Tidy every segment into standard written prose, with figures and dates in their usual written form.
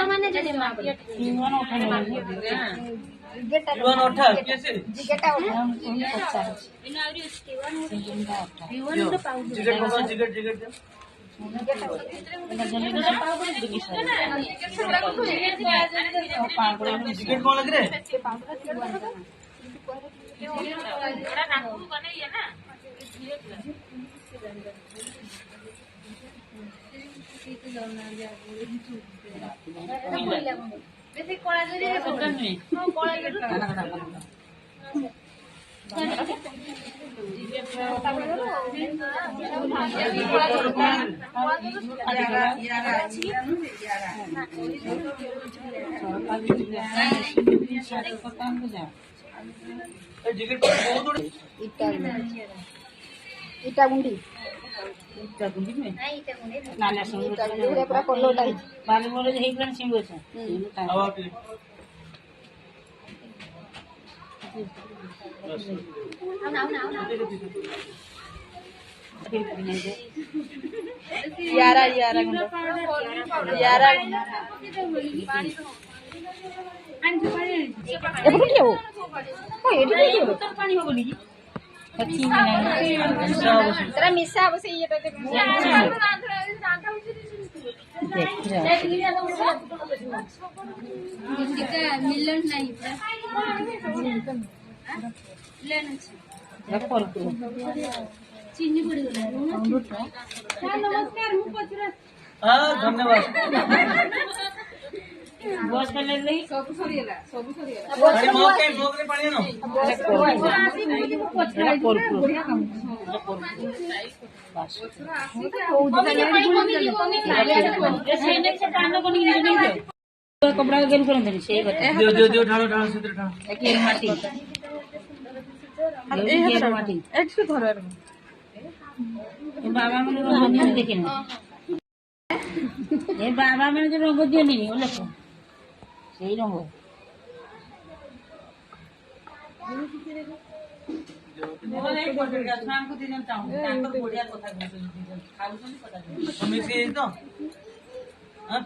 माने जदी मापिया जीवन उठा कैसे जिगेटा उठा उन्हें पच्चा इन आवरी जीवन तो पाउ जिगेट को जिगेट जिगेट जिगेट कौन लग रहे बेसी कोला जरी है कोला जरी इटा गुंडी में नाला संग पूरा कोलोटा बाली मोरे हे प्लान सिंगो छ यारा यारा गुंडा यारा ए बकुटी हो ओ एडी के पानी हो बोली तेरा मिसा बसे ये तो मिलन नहीं चीनी पड़ी नमस्कार धन्यवाद बस कर ले रही सब सरियला अरे मोके मोके पानी न बढ़िया काम बस कपड़ा गेल करन से बता जो ढालो ढालो से ढालो एक माटी एक माटी एक से घर बाबा मन रंग देखे ना ए बाबा मन जो रंग दियो नहीं ओले सही रंग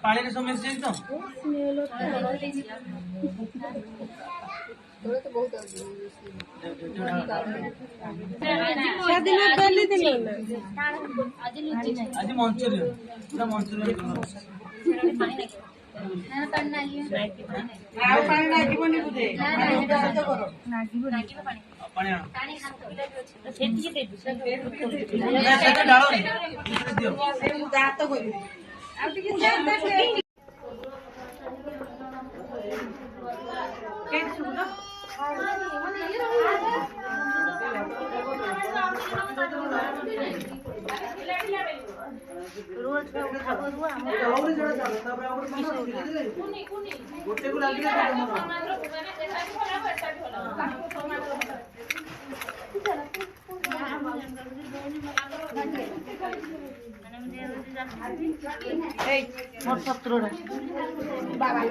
पानी समस्या तो आज मंचूरियन पूरा मंचूरियन मोर 17 बाबा